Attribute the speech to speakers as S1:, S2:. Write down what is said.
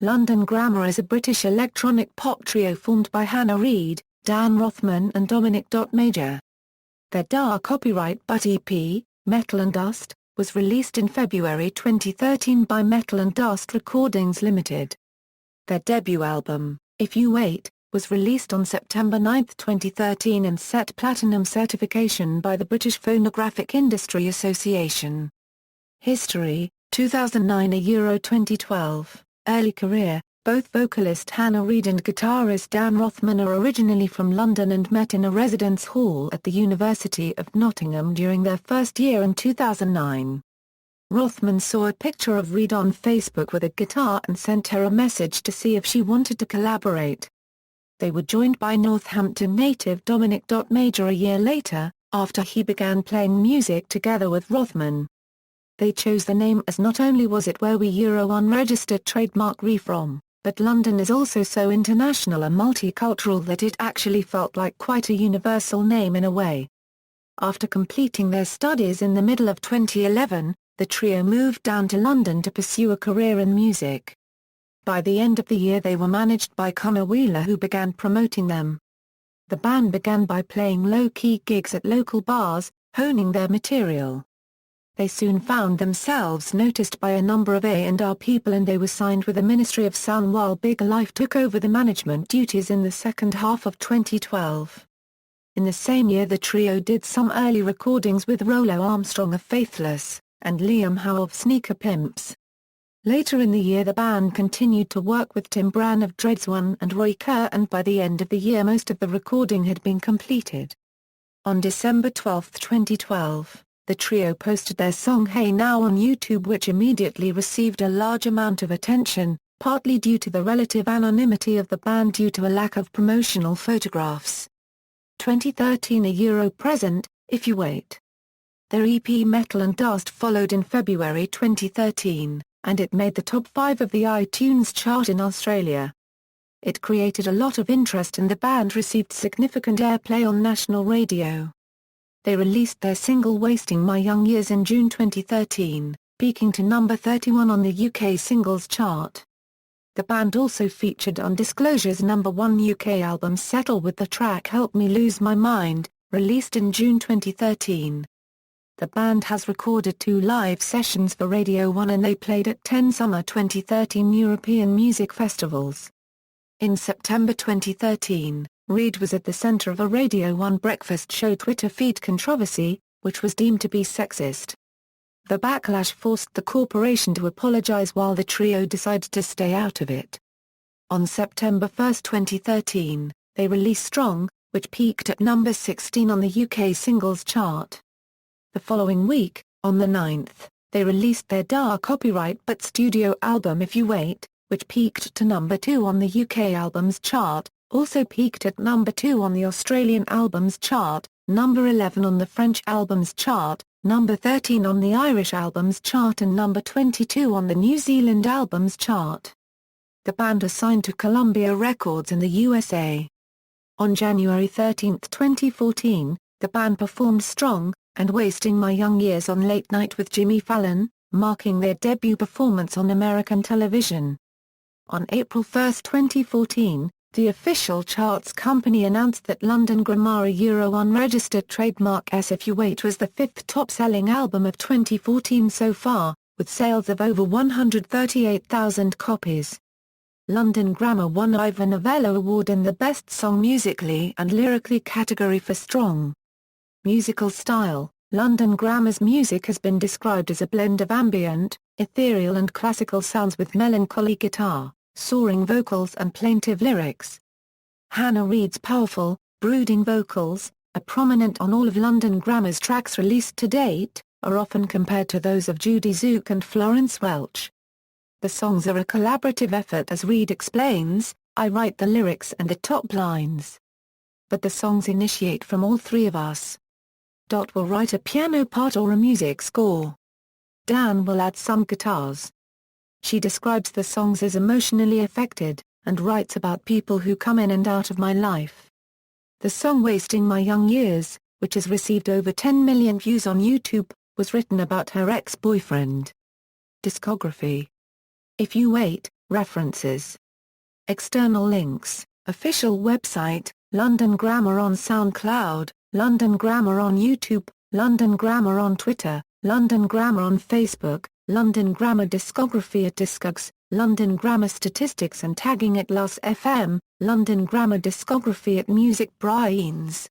S1: London Grammar is a British electronic pop trio formed by Hannah Reid, Dan Rothman and Dominic. Major. Their DA copyright but EP, Metal Dust, was released in February 2013 by Metal Dust Recordings Ltd. Their debut album, If You Wait, was released on September 9, 2013 and set platinum certification by the British Phonographic Industry Association. History, 2009 Euro 2012. Early career, both vocalist Hannah Reid and guitarist Dan Rothman are originally from London and met in a residence hall at the University of Nottingham during their first year in 2009. Rothman saw a picture of Reid on Facebook with a guitar and sent her a message to see if she wanted to collaborate. They were joined by Northampton native Dominic. Major a year later, after he began playing music together with Rothman. They chose the name as not only was it where we unregistered trademark from, but London is also so international and multicultural that it actually felt like quite a universal name in a way. After completing their studies in the middle of 2011, the trio moved down to London to pursue a career in music. By the end of the year they were managed by Connor Wheeler, who began promoting them. The band began by playing low-key gigs at local bars, honing their material. They soon found themselves noticed by a number of A&R people and they were signed with the Ministry of Sound while Big Life took over the management duties in the second half of 2012. In the same year the trio did some early recordings with Rollo Armstrong of Faithless, and Liam Howe of Sneaker Pimps. Later in the year the band continued to work with Tim Bran of Dreads One and Roy Kerr, and by the end of the year most of the recording had been completed. On December 12, 2012, the trio posted their song Hey Now on YouTube, which immediately received a large amount of attention, partly due to the relative anonymity of the band due to a lack of promotional photographs. 2013 Euro present, If You Wait. Their EP Metal Dust followed in February 2013, and it made the top 5 of the iTunes chart in Australia. It created a lot of interest and the band received significant airplay on national radio. They released their single Wasting My Young Years in June 2013, peaking to number 31 on the UK singles chart. The band also featured on Disclosure's number 1 UK album Settle with the track Help Me Lose My Mind, released in June 2013. The band has recorded 2 live sessions for Radio 1 and they played at 10 summer 2013 European music festivals. In September 2013, Reid was at the center of a Radio 1 breakfast show Twitter feed controversy, which was deemed to be sexist. The backlash forced the corporation to apologize while the trio decided to stay out of it. On September 1, 2013, they released Strong, which peaked at number 16 on the UK singles chart. The following week, on the 9th, they released their DA copyright but studio album If You Wait, which peaked to number 2 on the UK albums chart, also peaked at number 2 on the Australian albums chart, number 11 on the French albums chart, number 13 on the Irish albums chart and number 22 on the New Zealand albums chart. The band was signed to Columbia Records in the USA. On January 13, 2014, the band performed Strong and Wasting My Young Years on Late Night with Jimmy Fallon, marking their debut performance on American television. On April 1, 2014, the official charts company announced that London Grammar unregistered trademark If You Wait was the 5th top-selling album of 2014 so far, with sales of over 138,000 copies. London Grammar won the Ivor Novello Award in the Best Song Musically and Lyrically category for Strong. Musical style: London Grammar's music has been described as a blend of ambient, ethereal and classical sounds with melancholy guitar, soaring vocals and plaintive lyrics. Hannah Reid's powerful, brooding vocals, are prominent on all of London Grammar's tracks released to date, are often compared to those of Judy Zook and Florence Welch. The songs are a collaborative effort, as Reid explains, I write the lyrics and the top lines. But the songs initiate from all 3 of us. Will write a piano part or a music score. Dan will add some guitars. She describes the songs as emotionally affected, and writes about people who come in and out of my life. The song Wasting My Young Years, which has received over 10 million views on YouTube, was written about her ex-boyfriend. Discography: If You Wait, References. External links: official website, London Grammar on SoundCloud, London Grammar on YouTube, London Grammar on Twitter, London Grammar on Facebook, London Grammar discography at Discogs, London Grammar statistics and tagging at Last FM, London Grammar discography at Music Brains.